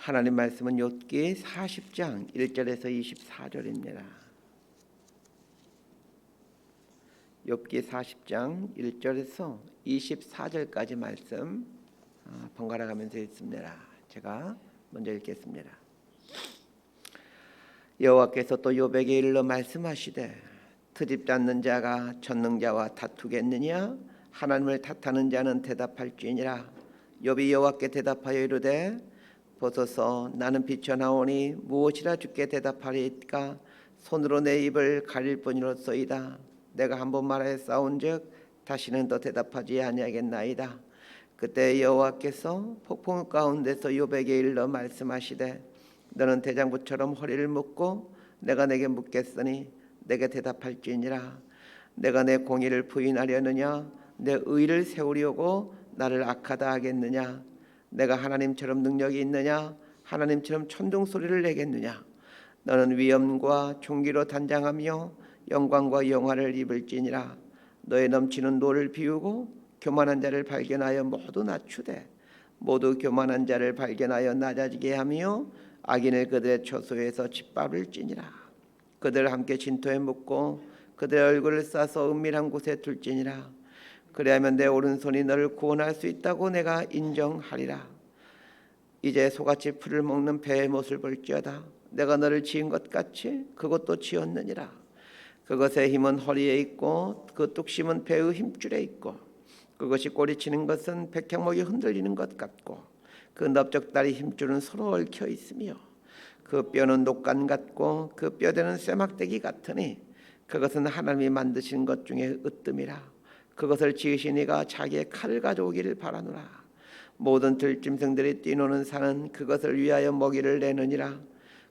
하나님 말씀은 욥기 40장 1절에서 24절입니다. 욥기 40장 1절에서 24절까지 말씀 번갈아 가면서 읽습니다. 제가 먼저 읽겠습니다. 여호와께서 또 욥에게 일러 말씀하시되 트집지 않는 자가 전능자와 다투겠느냐? 하나님을 탓하는 자는 대답할지니라. 욥이 여호와께 대답하여 이르되 보소서, 나는 비쳐나오니 무엇이라 주께 대답하리이까? 손으로 내 입을 가릴 뿐이로소이다. 내가 한번 말하였사온즉 다시는 더 대답하지 아니하겠나이다. 그때 여호와께서 폭풍 가운데서 욥에게 일러 말씀하시되 너는 대장부처럼 허리를 묶고 내가 내게 묻겠으니 내게 대답할지니라. 내가 내 공의를 부인하려느냐? 내 의를 세우려고 나를 악하다 하겠느냐? 내가 하나님처럼 능력이 있느냐? 하나님처럼 천둥소리를 내겠느냐? 너는 위엄과 존귀로 단장하며 영광과 영화를 입을지니라. 너의 넘치는 노를 비우고 교만한 자를 발견하여 모두 낮추되 모두 교만한 자를 발견하여 낮아지게 하며 악인을 그들의 처소에서 짓밟을지니라. 그들을 함께 진토에 묻고 그들의 얼굴을 싸서 은밀한 곳에 둘지니라. 그리하면 내 오른손이 너를 구원할 수 있다고 내가 인정하리라. 이제 소같이 풀을 먹는 배의 못을 볼지어다. 내가 너를 지은 것 같이 그것도 지었느니라. 그것의 힘은 허리에 있고 그 뚝심은 배의 힘줄에 있고 그것이 꼬리치는 것은 백향목이 흔들리는 것 같고 그 넓적다리 힘줄은 서로 얽혀 있으며 그 뼈는 녹간 같고 그 뼈대는 쇠막대기 같으니 그것은 하나님이 만드신 것 중에 으뜸이라. 그것을 지으신 이가 자기의 칼을 가져오기를 바라노라. 모든 들짐승들이 뛰노는 산은 그것을 위하여 먹이를 내느니라.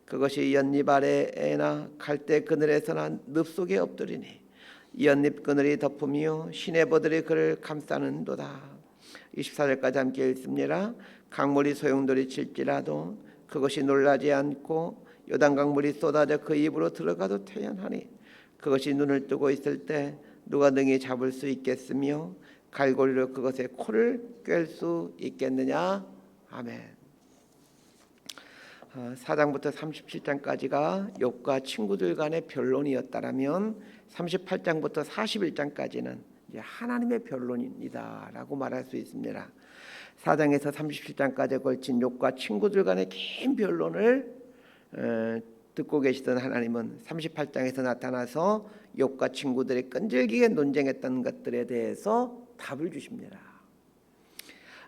그것이 연잎 아래에나 갈대 그늘에서나 늪속에 엎드리니 연잎 그늘이 덮으며 시내버들이 그를 감싸는도다. 24절까지 함께 읽습니다. 강물이 소용돌이 칠지라도 그것이 놀라지 않고 요단강물이 쏟아져 그 입으로 들어가도 태연하니 그것이 눈을 뜨고 있을 때 누가 능히 잡을 수 있겠으며 갈고리로 그것의 코를 꿰 수 있겠느냐? 아멘. 4장부터 37장까지가 욥과 친구들 간의 변론이었다라면 38장부터 41장까지는 이제 하나님의 변론입니다라고 말할 수 있습니다. 4장에서 37장까지에 걸친 욥과 친구들 간의 긴 변론을 듣고 계시던 하나님은 38장에서 나타나서 욥과 친구들이 끈질기게 논쟁했던 것들에 대해서 답을 주십니다.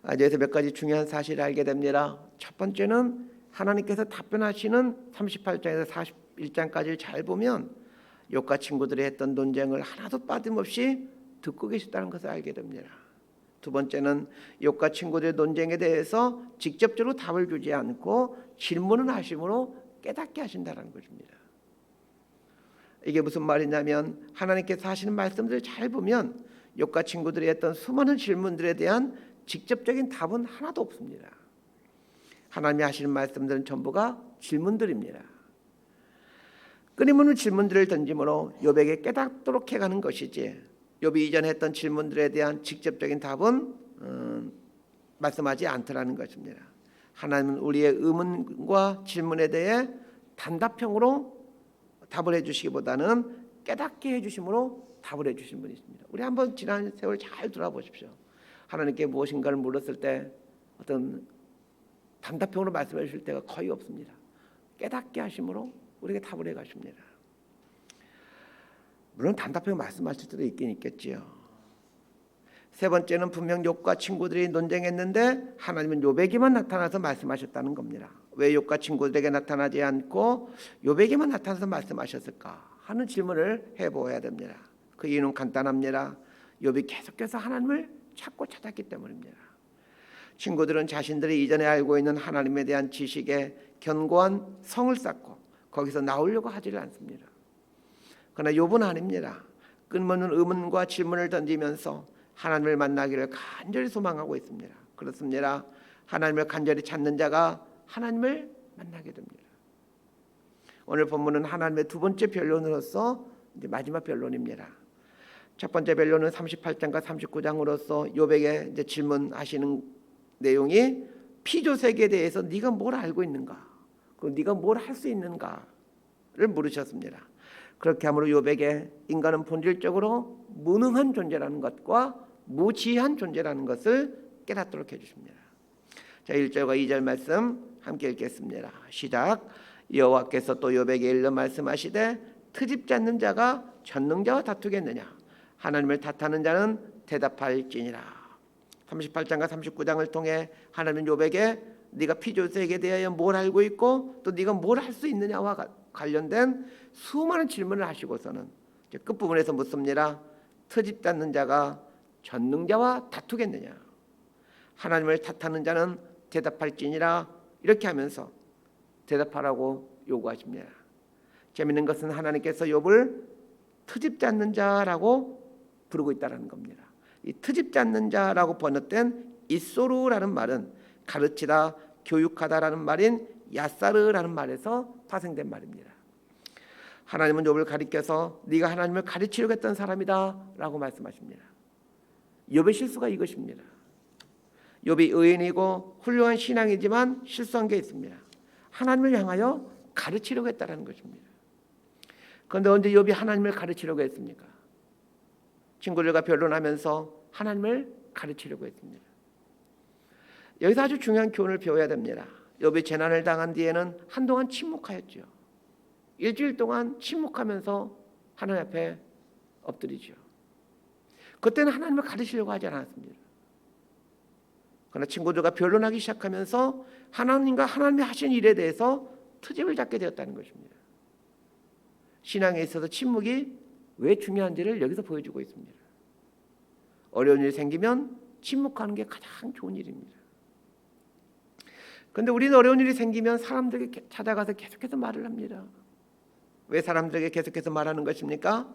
여기서 몇 가지 중요한 사실을 알게 됩니다. 첫 번째는 하나님께서 답변하시는 38장에서 41장까지를 잘 보면 욥과 친구들이 했던 논쟁을 하나도 빠짐없이 듣고 계셨다는 것을 알게 됩니다. 두 번째는 욥과 친구들의 논쟁에 대해서 직접적으로 답을 주지 않고 질문을 하심으로 깨닫게 하신다는 것입니다. 이게 무슨 말이냐면 하나님께서 하시는 말씀들을 잘 보면 욥과 친구들이 했던 수많은 질문들에 대한 직접적인 답은 하나도 없습니다. 하나님이 하시는 말씀들은 전부가 질문들입니다. 끊임없는 질문들을 던짐으로 욥에게 깨닫도록 해가는 것이지 욥이 이전에 했던 질문들에 대한 직접적인 답은 말씀하지 않더라는 것입니다. 하나님은 우리의 의문과 질문에 대해 단답형으로 답을 해주시기보다는 깨닫게 해주심으로 답을 해주신 분이 있습니다. 우리 한번 지난 세월 잘 돌아보십시오. 하나님께 무엇인가를 물었을 때 어떤 단답형으로 말씀해 주실 때가 거의 없습니다. 깨닫게 하심으로 우리에게 답을 해가십니다. 물론 단답형 말씀하실 때도 있긴 있겠지요. 세 번째는 분명 욥과 친구들이 논쟁했는데 하나님은 욥에게만 나타나서 말씀하셨다는 겁니다. 왜 욥과 친구들에게 나타나지 않고 욥에게만 나타나서 말씀하셨을까 하는 질문을 해보아야 됩니다. 그 이유는 간단합니다. 욥이 계속해서 하나님을 찾고 찾았기 때문입니다. 친구들은 자신들이 이전에 알고 있는 하나님에 대한 지식에 견고한 성을 쌓고 거기서 나오려고 하지를 않습니다. 그러나 욥은 아닙니다. 끊임없는 의문과 질문을 던지면서 하나님을 만나기를 간절히 소망하고 있습니다. 그렇습니다. 하나님을 간절히 찾는 자가 하나님을 만나게 됩니다. 오늘 본문은 하나님의 두 번째 변론으로서 이제 마지막 변론입니다. 첫 번째 변론은 38장과 39장으로서 욥에게 이제 질문하시는 내용이 피조세계에 대해서 네가 뭘 알고 있는가? 그리고 네가 뭘 할 수 있는가를 물으셨습니다. 그렇게 함으로 욥에게 인간은 본질적으로 무능한 존재라는 것과 무지한 존재라는 것을 깨닫도록 해주십니다. 자, 1절과 2절 말씀 함께 읽겠습니다. 시작. 여호와께서 또 욥에게 일러 말씀하시되 트집지 않는 자가 전능자와 다투겠느냐? 하나님을 탓하는 자는 대답할지니라. 38장과 39장을 통해 하나님은 욥에게 네가 피조세계에 대하여 뭘 알고 있고 또 네가 뭘 할 수 있느냐와 관련된 수많은 질문을 하시고서는 끝부분에서 묻습니다. 트집지 않는 자가 전능자와 다투겠느냐? 하나님을 탓하는 자는 대답할지니라. 이렇게 하면서 대답하라고 요구하십니다. 재미있는 것은 하나님께서 욥을 트집지 않는 자라고 부르고 있다는 겁니다. 이 트집지 않는 자라고 번역된 이소르라는 말은 가르치다, 교육하다라는 말인 야사르라는 말에서 파생된 말입니다. 하나님은 욥을 가리켜서 네가 하나님을 가르치려고 했던 사람이다라고 말씀하십니다. 욥의 실수가 이것입니다. 욥이 의인이고 훌륭한 신앙이지만 실수한 게 있습니다. 하나님을 향하여 가르치려고 했다는 것입니다. 그런데 언제 욥이 하나님을 가르치려고 했습니까? 친구들과 변론하면서 하나님을 가르치려고 했습니다. 여기서 아주 중요한 교훈을 배워야 됩니다. 욥이 재난을 당한 뒤에는 한동안 침묵하였죠. 일주일 동안 침묵하면서 하나님 앞에 엎드리죠. 그때는 하나님을 가르치려고 하지 않았습니다. 그러나 친구들과 변론하기 시작하면서 하나님과 하나님이 하신 일에 대해서 트집을 잡게 되었다는 것입니다. 신앙에 있어서 침묵이 왜 중요한지를 여기서 보여주고 있습니다. 어려운 일이 생기면 침묵하는 게 가장 좋은 일입니다. 그런데 우리는 어려운 일이 생기면 사람들에게 찾아가서 계속해서 말을 합니다. 왜 사람들에게 계속해서 말하는 것입니까?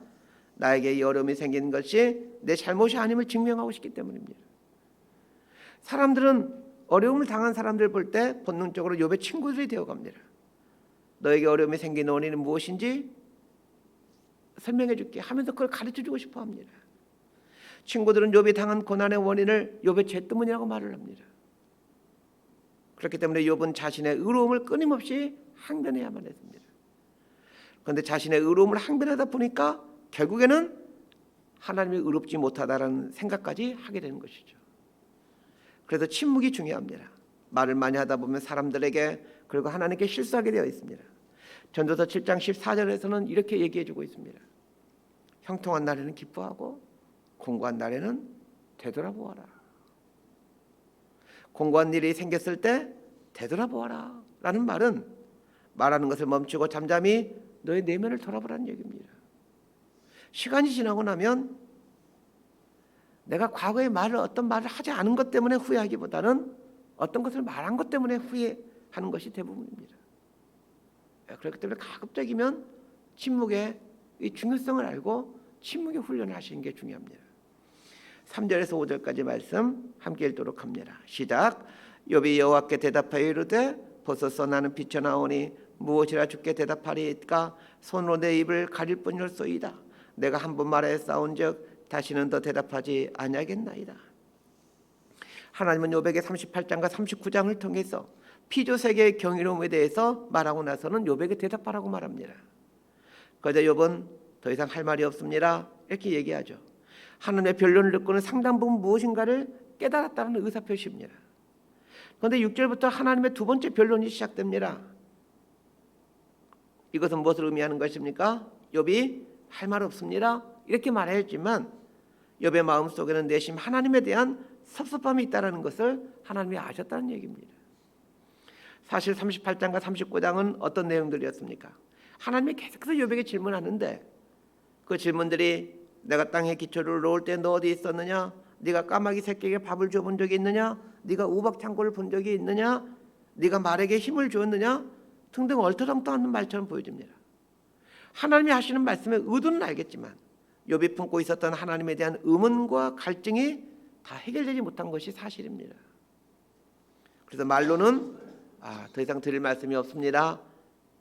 나에게 이 어려움이 생기는 것이 내 잘못이 아님을 증명하고 싶기 때문입니다. 사람들은 어려움을 당한 사람들 볼 때 본능적으로 욥의 친구들이 되어갑니다. 너에게 어려움이 생긴 원인은 무엇인지 설명해 줄게 하면서 그걸 가르쳐주고 싶어 합니다. 친구들은 욥이 당한 고난의 원인을 욥의 죄 때문이라고 말을 합니다. 그렇기 때문에 욥은 자신의 의로움을 끊임없이 항변해야만 했습니다. 그런데 자신의 의로움을 항변하다 보니까 결국에는 하나님이 의롭지 못하다라는 생각까지 하게 되는 것이죠. 그래서 침묵이 중요합니다. 말을 많이 하다 보면 사람들에게 그리고 하나님께 실수하게 되어 있습니다. 전도서 7장 14절에서는 이렇게 얘기해 주고 있습니다. 형통한 날에는 기뻐하고 공고한 날에는 되돌아보아라. 공고한 일이 생겼을 때 되돌아보아라 라는 말은 말하는 것을 멈추고 잠잠히 너의 내면을 돌아보라는 얘기입니다. 시간이 지나고 나면 내가 과거에 어떤 말을 하지 않은 것 때문에 후회하기보다는 어떤 것을 말한 것 때문에 후회하는 것이 대부분입니다. 그렇기 때문에 가급적이면 침묵의 이 중요성을 알고 침묵의 훈련을 하시는 게 중요합니다. 3절에서 5절까지 말씀 함께 읽도록 합니다. 시작. 욥이 여호와께 대답하여 이르되 보소서 나는 비쳐나오니 무엇이라 주께 대답하리이까? 손으로 내 입을 가릴 뿐이로소이다. 내가 한 번 말하여 싸운즉 다시는 더 대답하지 아니하겠나이다. 하나님은 욥에게 38장과 39장을 통해서 피조세계의 경이로움에 대해서 말하고 나서는 욥에게 대답하라고 말합니다. 그러자 욥은 더 이상 할 말이 없습니다. 이렇게 얘기하죠. 하나님의 변론을 듣고는 상당 부분 무엇인가를 깨달았다는 의사표시입니다. 그런데 6절부터 하나님의 두 번째 변론이 시작됩니다. 이것은 무엇을 의미하는 것입니까? 욥이 할 말 없습니다. 이렇게 말했지만 욥의 마음속에는 내심 하나님에 대한 섭섭함이 있다는 것을 하나님이 아셨다는 얘기입니다. 사실 38장과 39장은 어떤 내용들이었습니까? 하나님이 계속해서 욥에게 질문하는데 그 질문들이 내가 땅에 기초를 놓을 때 너 어디 있었느냐? 네가 까마귀 새끼에게 밥을 줘본 적이 있느냐? 네가 우박창고를 본 적이 있느냐? 네가 말에게 힘을 주었느냐? 등등 얼토당토하는 말처럼 보여집니다. 하나님이 하시는 말씀의 의도는 알겠지만 욥이 품고 있었던 하나님에 대한 의문과 갈증이 다 해결되지 못한 것이 사실입니다. 그래서 말로는 더 이상 드릴 말씀이 없습니다.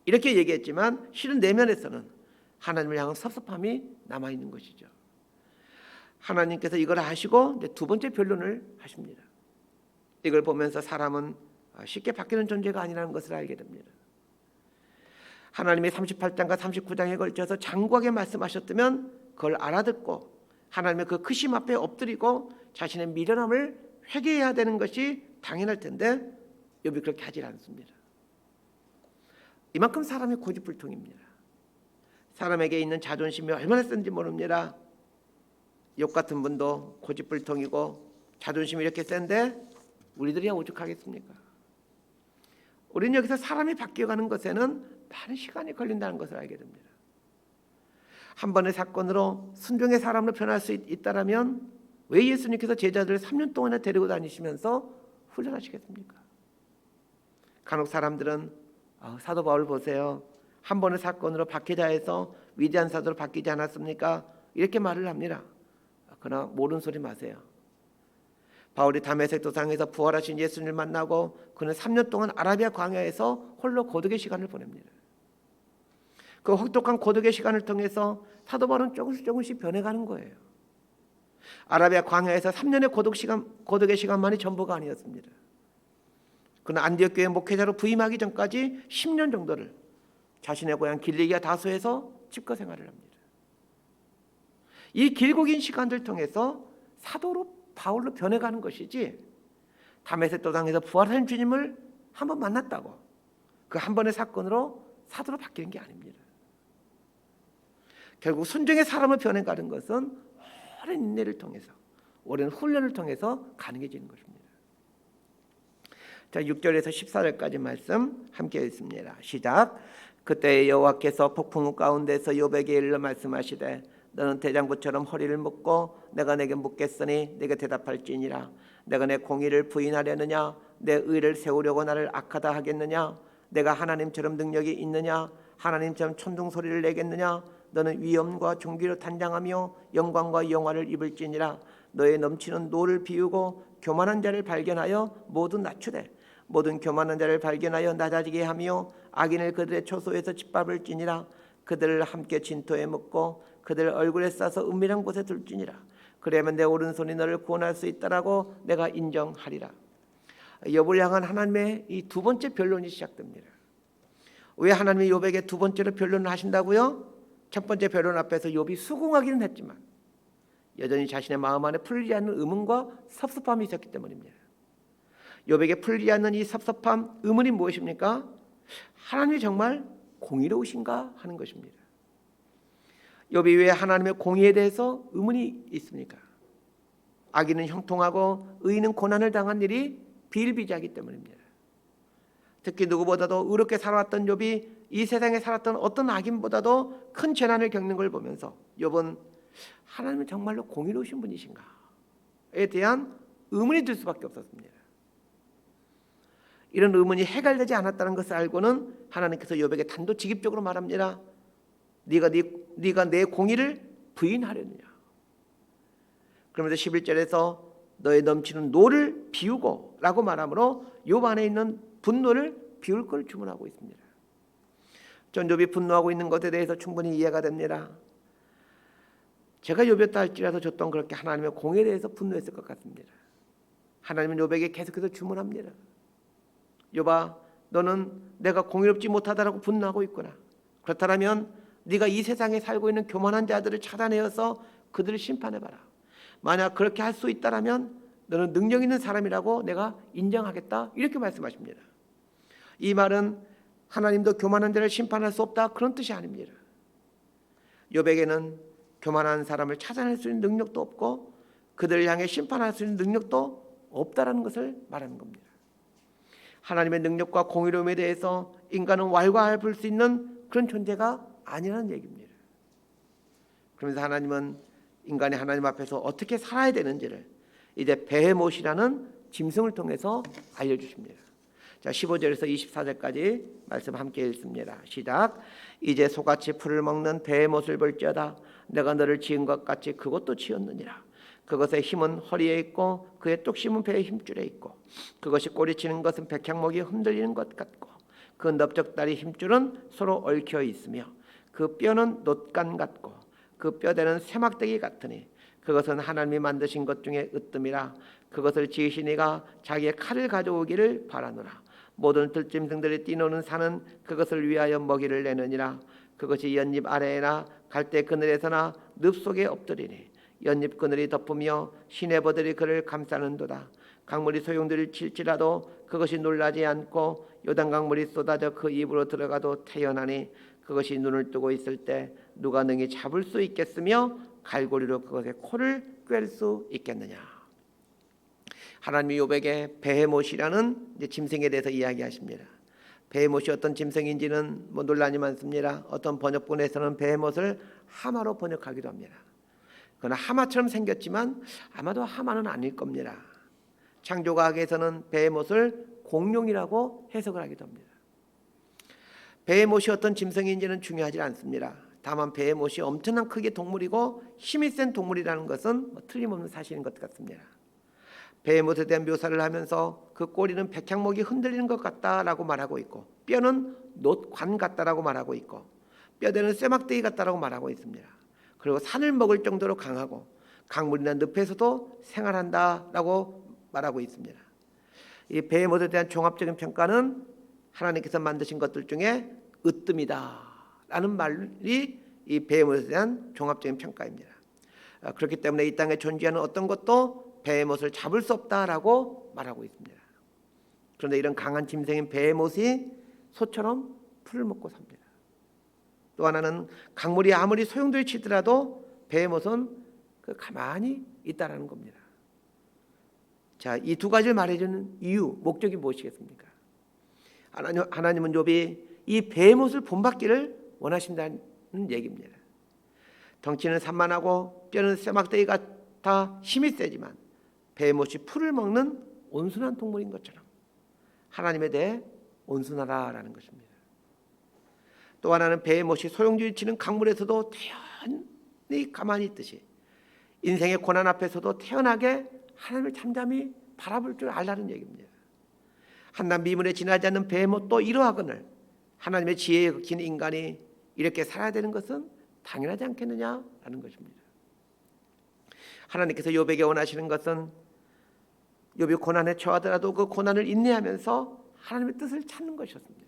이렇게 얘기했지만 실은 내면에서는 하나님을 향한 섭섭함이 남아있는 것이죠. 하나님께서 이걸 아시고 두 번째 변론을 하십니다. 이걸 보면서 사람은 쉽게 바뀌는 존재가 아니라는 것을 알게 됩니다. 하나님이 38장과 39장에 걸쳐서 장구하게 말씀하셨다면 그걸 알아듣고 하나님의 그 크심 앞에 엎드리고 자신의 미련함을 회개해야 되는 것이 당연할 텐데 욥이 그렇게 하질 않습니다. 이만큼 사람이 고집불통입니다. 사람에게 있는 자존심이 얼마나 센지 모릅니다. 욥 같은 분도 고집불통이고 자존심이 이렇게 센데 우리들이 오죽하겠습니까? 우리는 여기서 사람이 바뀌어가는 것에는 많은 시간이 걸린다는 것을 알게 됩니다. 한 번의 사건으로 순종의 사람으로 변할 수 있다면 왜 예수님께서 제자들을 3년 동안이나 데리고 다니시면서 훈련하시겠습니까? 간혹 사람들은 사도 바울 보세요. 한 번의 사건으로 박해자에서 위대한 사도로 바뀌지 않았습니까? 이렇게 말을 합니다. 그러나 모르는 소리 마세요. 바울이 다메섹 도상에서 부활하신 예수님을 만나고 그는 3년 동안 아라비아 광야에서 홀로 고독의 시간을 보냅니다. 그 혹독한 고독의 시간을 통해서 사도 바울은 조금씩 변해가는 거예요. 아라비아 광야에서 3년의 고독의 시간만이 전부가 아니었습니다. 그는 안디옥 교회 목회자로 부임하기 전까지 10년 정도를 자신의 고향 길리기아 다소에서 집거 생활을 합니다. 이 길고 긴 시간들 통해서 사도로 바울로 변해가는 것이지 다메섹 도상에서 부활한 주님을 한번 만났다고 그 한 번의 사건으로 사도로 바뀌는 게 아닙니다. 결국 순종의 사람을 변해가는 것은 오랜 인내를 통해서 오랜 훈련을 통해서 가능해지는 것입니다. 자, 6절에서 14절까지 말씀 함께 읽습니다. 시작. 그때 여호와께서 폭풍우 가운데서 욥에게 일러 말씀하시되 너는 대장부처럼 허리를 묶고 내가 내게 묻겠으니 내게 대답할지니라. 내가 내 공의를 부인하려느냐 내 의를 세우려고 나를 악하다 하겠느냐. 내가 하나님처럼 능력이 있느냐 하나님처럼 천둥소리를 내겠느냐. 너는 위엄과 존귀로 단장하며 영광과 영화를 입을지니라. 너의 넘치는 노를 비우고 교만한 자를 발견하여 모두 낮추되 모든 교만한 자를 발견하여 낮아지게 하며 악인을 그들의 초소에서 짓밟을지니라. 그들을 함께 진토에 묻고 그들 얼굴에 싸서 은밀한 곳에 둘지니라. 그러면 내 오른손이 너를 구원할 수 있다라고 내가 인정하리라. 욥을 향한 하나님의 이 두 번째 변론이 시작됩니다. 왜 하나님이 욥에게 두 번째로 변론을 하신다고요? 첫 번째 변론 앞에서 욥이 수긍하기는 했지만 여전히 자신의 마음 안에 풀리지 않는 의문과 섭섭함이 있었기 때문입니다. 욥에게 풀리지 않는 이 섭섭함, 의문이 무엇입니까? 하나님이 정말 공의로우신가 하는 것입니다. 욥이 왜 하나님의 공의에 대해서 의문이 있습니까? 악인은 형통하고 의인은 고난을 당한 일이 비일비재하기 때문입니다. 특히 누구보다도 의롭게 살아왔던 욥이 이 세상에 살았던 어떤 악인보다도 큰 재난을 겪는 걸 보면서 욥은 하나님은 정말로 공의로우신 분이신가에 대한 의문이 들 수밖에 없었습니다. 이런 의문이 해결되지 않았다는 것을 알고는 하나님께서 욥에게 단도직입적으로 말합니다. 네가 내 공의를 부인하려느냐. 그러면서 11절에서 너의 넘치는 노를 비우고 라고 말하므로 욥 안에 있는 분노를 비울 걸 주문하고 있습니다. 전 욥이 분노하고 있는 것에 대해서 충분히 이해가 됩니다. 제가 욥이었다 할지라도 저 또한 그렇게 하나님의 공의에 대해서 분노했을 것 같습니다. 하나님은 욥에게 계속해서 주문합니다. 욥아, 너는 내가 공의롭지 못하다라고 분노하고 있구나. 그렇다면 네가 이 세상에 살고 있는 교만한 자들을 찾아내어서 그들을 심판해봐라. 만약 그렇게 할 수 있다면 너는 능력 있는 사람이라고 내가 인정하겠다. 이렇게 말씀하십니다. 이 말은 하나님도 교만한 자를 심판할 수 없다 그런 뜻이 아닙니다. 욥에게는 교만한 사람을 찾아낼 수 있는 능력도 없고 그들을 향해 심판할 수 있는 능력도 없다라는 것을 말하는 겁니다. 하나님의 능력과 공의로움에 대해서 인간은 왈가왈부할 수 있는 그런 존재가 아니라는 얘기입니다. 그러면서 하나님은 인간이 하나님 앞에서 어떻게 살아야 되는지를 이제 베헤못이라는 짐승을 통해서 알려주십니다. 자, 15절에서 24절까지 말씀 함께 읽습니다. 시작. 이제 소같이 풀을 먹는 베헤못을 볼지어다. 내가 너를 지은 것 같이 그것도 지었느니라. 그것의 힘은 허리에 있고 그의 뚝심은 배의 힘줄에 있고 그것이 꼬리치는 것은 백향목이 흔들리는 것 같고 그 넓적다리 힘줄은 서로 얽혀 있으며 그 뼈는 놋간 같고 그 뼈대는 세막대기 같으니 그것은 하나님이 만드신 것 중에 으뜸이라. 그것을 지으신 이가 자기의 칼을 가져오기를 바라노라. 모든 들짐승들이 뛰노는 산은 그것을 위하여 먹이를 내느니라. 그것이 연잎 아래에나 갈대 그늘에서나 늪 속에 엎드리니 연잎 그늘이 덮으며 시내버들이 그를 감싸는도다. 강물이 소용돌이 칠지라도 그것이 놀라지 않고 요단강물이 쏟아져 그 입으로 들어가도 태연하니 그것이 눈을 뜨고 있을 때 누가 능히 잡을 수 있겠으며 갈고리로 그것의 코를 꿰를 수 있겠느냐. 하나님이 욥에게 베헤못이라는 짐승에 대해서 이야기하십니다. 베헤못이 어떤 짐승인지는 논란이 많습니다. 어떤 번역본에서는 베헤못을 하마로 번역하기도 합니다. 그러나 하마처럼 생겼지만 아마도 하마는 아닐 겁니다. 창조과학에서는 베헤못을 공룡이라고 해석을 하기도 합니다. 베헤못이 어떤 짐승인지는 중요하지 않습니다. 다만 베헤못이 엄청난 크기의 동물이고 힘이 센 동물이라는 것은 틀림없는 사실인 것 같습니다. 베헤못에 대한 묘사를 하면서 그 꼬리는 백향목이 흔들리는 것 같다라고 말하고 있고 뼈는 놋관 같다라고 말하고 있고 뼈대는 쇠막대기 같다라고 말하고 있습니다. 그리고 산을 먹을 정도로 강하고 강물이나 늪에서도 생활한다라고 말하고 있습니다. 이 베헤못에 대한 종합적인 평가는 하나님께서 만드신 것들 중에 으뜸이다라는 말이 이 베헤못에 대한 종합적인 평가입니다. 그렇기 때문에 이 땅에 존재하는 어떤 것도 베헤못을 잡을 수 없다라고 말하고 있습니다. 그런데 이런 강한 짐승인 베헤못이 소처럼 풀을 먹고 삽니다. 또 하나는 강물이 아무리 소용돌이 치더라도 베헤못은 가만히 있다라는 겁니다. 자, 이 두 가지를 말해주는 이유, 목적이 무엇이겠습니까? 하나님은 욥이 이 베헤못을 본받기를 원하신다는 얘기입니다. 덩치는 산만하고 뼈는 쇠막대기 같아 힘이 세지만 베헤못이 풀을 먹는 온순한 동물인 것처럼 하나님에 대해 온순하라라는 것입니다. 또 하나는 베헤못이 소용돌이 치는 강물에서도 태연히 가만히 있듯이 인생의 고난 앞에서도 태연하게 하나님을 잠잠히 바라볼 줄 알라는 얘기입니다. 한낱 미문에 지나지 않는 베헤못도 이러하거늘 하나님의 지혜에 긴 인간이 이렇게 살아야 되는 것은 당연하지 않겠느냐라는 것입니다. 하나님께서 욥에게 원하시는 것은 욥이 고난에 처하더라도 그 고난을 인내하면서 하나님의 뜻을 찾는 것이었습니다.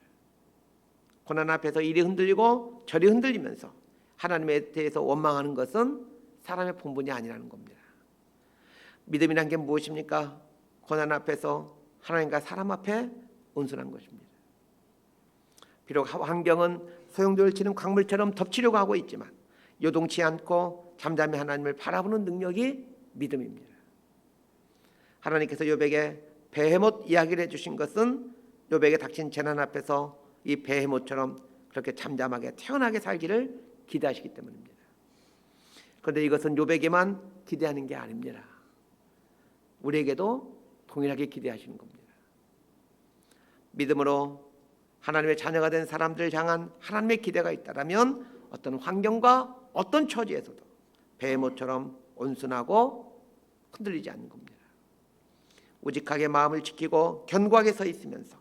고난 앞에서 이리 흔들리고 저리 흔들리면서 하나님에 대해서 원망하는 것은 사람의 본분이 아니라는 겁니다. 믿음이란 게 무엇입니까? 고난 앞에서 하나님과 사람 앞에 온순한 것입니다. 비록 환경은 소용돌이 치는 강물처럼 덮치려고 하고 있지만 요동치 않고 잠잠히 하나님을 바라보는 능력이 믿음입니다. 하나님께서 욥에게 베헤못 이야기를 해주신 것은 욥에게 닥친 재난 앞에서 이 베헤못처럼 그렇게 잠잠하게 태연하게 살기를 기대하시기 때문입니다. 그런데 이것은 욥에게만 기대하는 게 아닙니다. 우리에게도 동일하게 기대하시는 겁니다. 믿음으로 하나님의 자녀가 된 사람들을 향한 하나님의 기대가 있다면 어떤 환경과 어떤 처지에서도 베헤못처럼 온순하고 흔들리지 않는 겁니다. 우직하게 마음을 지키고 견고하게 서 있으면서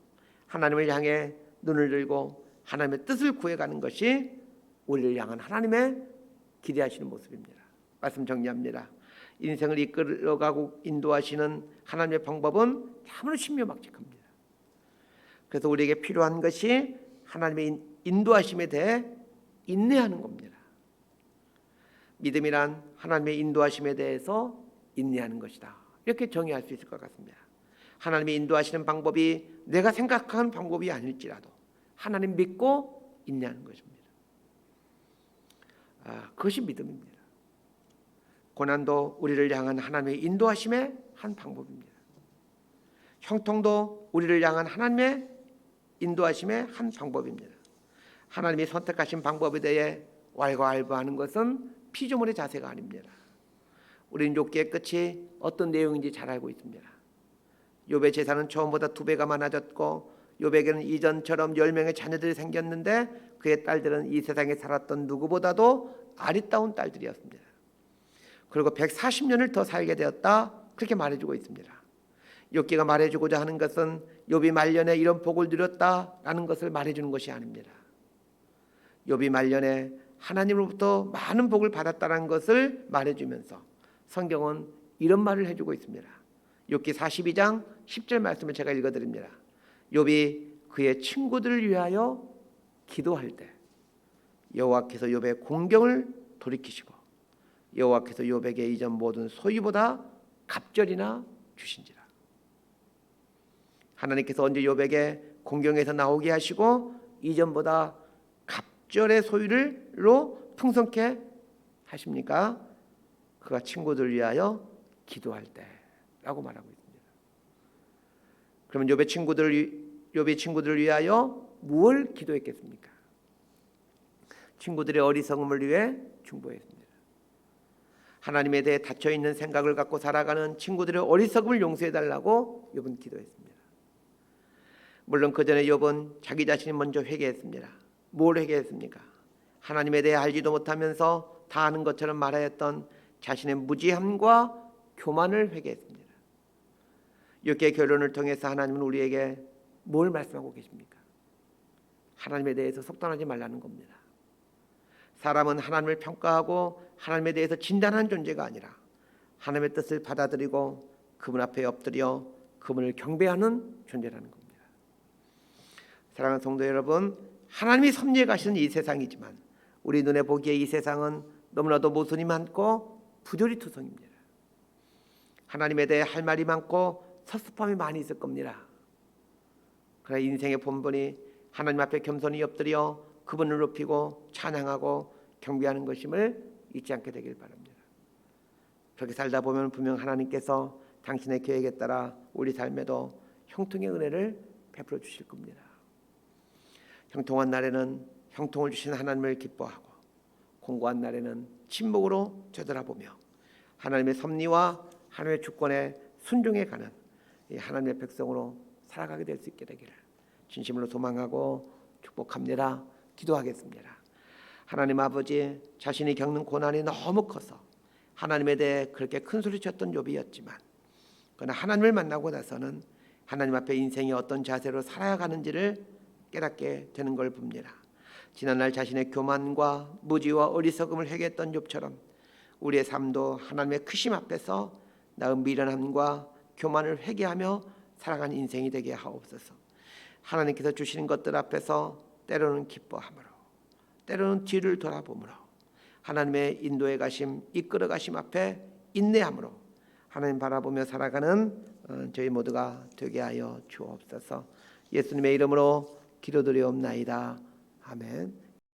하나님을 향해 눈을 들고 하나님의 뜻을 구해가는 것이 우리를 향한 하나님의 기대하시는 모습입니다. 말씀 정리합니다. 인생을 이끌어가고 인도하시는 하나님의 방법은 참으로 신묘막측합니다. 그래서 우리에게 필요한 것이 하나님의 인도하심에 대해 인내하는 겁니다. 믿음이란 하나님의 인도하심에 대해서 인내하는 것이다. 이렇게 정의할 수 있을 것 같습니다. 하나님이 인도하시는 방법이 내가 생각하는 방법이 아닐지라도 하나님 믿고 인내하는 것입니다. 그것이 믿음입니다. 고난도 우리를 향한 하나님의 인도하심의 한 방법입니다. 형통도 우리를 향한 하나님의 인도하심의 한 방법입니다. 하나님이 선택하신 방법에 대해 왈가왈부하는 것은 피조물의 자세가 아닙니다. 우리는 욥기의 끝이 어떤 내용인지 잘 알고 있습니다. 욥의 재산은 처음보다 2배가 많아졌고 욥에게는 이전처럼 10명의 자녀들이 생겼는데 그의 딸들은 이 세상에 살았던 누구보다도 아리따운 딸들이었습니다. 그리고 140년을 더 살게 되었다, 그렇게 말해주고 있습니다. 욥기가 말해주고자 하는 것은 욥이 말년에 이런 복을 누렸다라는 것을 말해주는 것이 아닙니다. 욥이 말년에 하나님으로부터 많은 복을 받았다는 것을 말해주면서 성경은 이런 말을 해주고 있습니다. 욥기 42장 10절 말씀을 제가 읽어드립니다. 욥이 그의 친구들을 위하여 기도할 때 여호와께서 욥의 공경을 돌이키시고 여호와께서 욥에게 이전 모든 소유보다 갑절이나 주신지라. 하나님께서 언제 욥에게 공경에서 나오게 하시고 이전보다 갑절의 소유를로 풍성케 하십니까? 그가 친구들을 위하여 기도할 때라고 말하고 있습니다. 그러면 욥의 친구들을 위하여 무엇을 기도했겠습니까? 친구들의 어리석음을 위해 중보했습니다. 하나님에 대해 닫혀있는 생각을 갖고 살아가는 친구들의 어리석음을 용서해달라고 욥은 기도했습니다. 물론 그 전에 욥은 자기 자신이 먼저 회개했습니다. 뭘 회개했습니까? 하나님에 대해 알지도 못하면서 다 아는 것처럼 말하였던 자신의 무지함과 교만을 회개했습니다. 욥기의 결론을 통해서 하나님은 우리에게 뭘 말씀하고 계십니까? 하나님에 대해서 속단하지 말라는 겁니다. 사람은 하나님을 평가하고 하나님에 대해서 진단하는 존재가 아니라 하나님의 뜻을 받아들이고 그분 앞에 엎드려 그분을 경배하는 존재라는 겁니다. 사랑하는 성도 여러분, 하나님이 섭리해 가시는 이 세상이지만 우리 눈에 보기에 이 세상은 너무나도 모순이 많고 부조리투성입니다. 하나님에 대해 할 말이 많고 섭섭함이 많이 있을 겁니다. 그러나 인생의 본분이 하나님 앞에 겸손히 엎드려 그분을 높이고 찬양하고 경배하는 것임을 잊지 않게 되길 바랍니다. 그렇게 살다 보면 분명 하나님께서 당신의 계획에 따라 우리 삶에도 형통의 은혜를 베풀어 주실 겁니다. 형통한 날에는 형통을 주신 하나님을 기뻐하고 공고한 날에는 침묵으로 되돌아보며 하나님의 섭리와 하나님의 주권에 순종해가는 하나님의 백성으로 살아가게 될 수 있게 되기를 진심으로 소망하고 축복합니다. 기도하겠습니다. 하나님 아버지, 자신이 겪는 고난이 너무 커서 하나님에 대해 그렇게 큰 소리쳤던 욥이었지만 그러나 하나님을 만나고 나서는 하나님 앞에 인생이 어떤 자세로 살아야 가는지를 깨닫게 되는 걸 봅니다. 지난날 자신의 교만과 무지와 어리석음을 회개했던 욥처럼 우리의 삶도 하나님의 크심 앞에서 나의 미련함과 교만을 회개하며 살아가는 인생이 되게 하옵소서. 하나님께서 주시는 것들 앞에서 때로는 기뻐함으로 때로는 뒤를 돌아보므로 하나님의 인도해 가심 이끌어 가심 앞에 인내함으로 하나님 바라보며 살아가는 저희 모두가 되게 하여 주옵소서. 예수님의 이름으로 기도드리옵나이다. 아멘.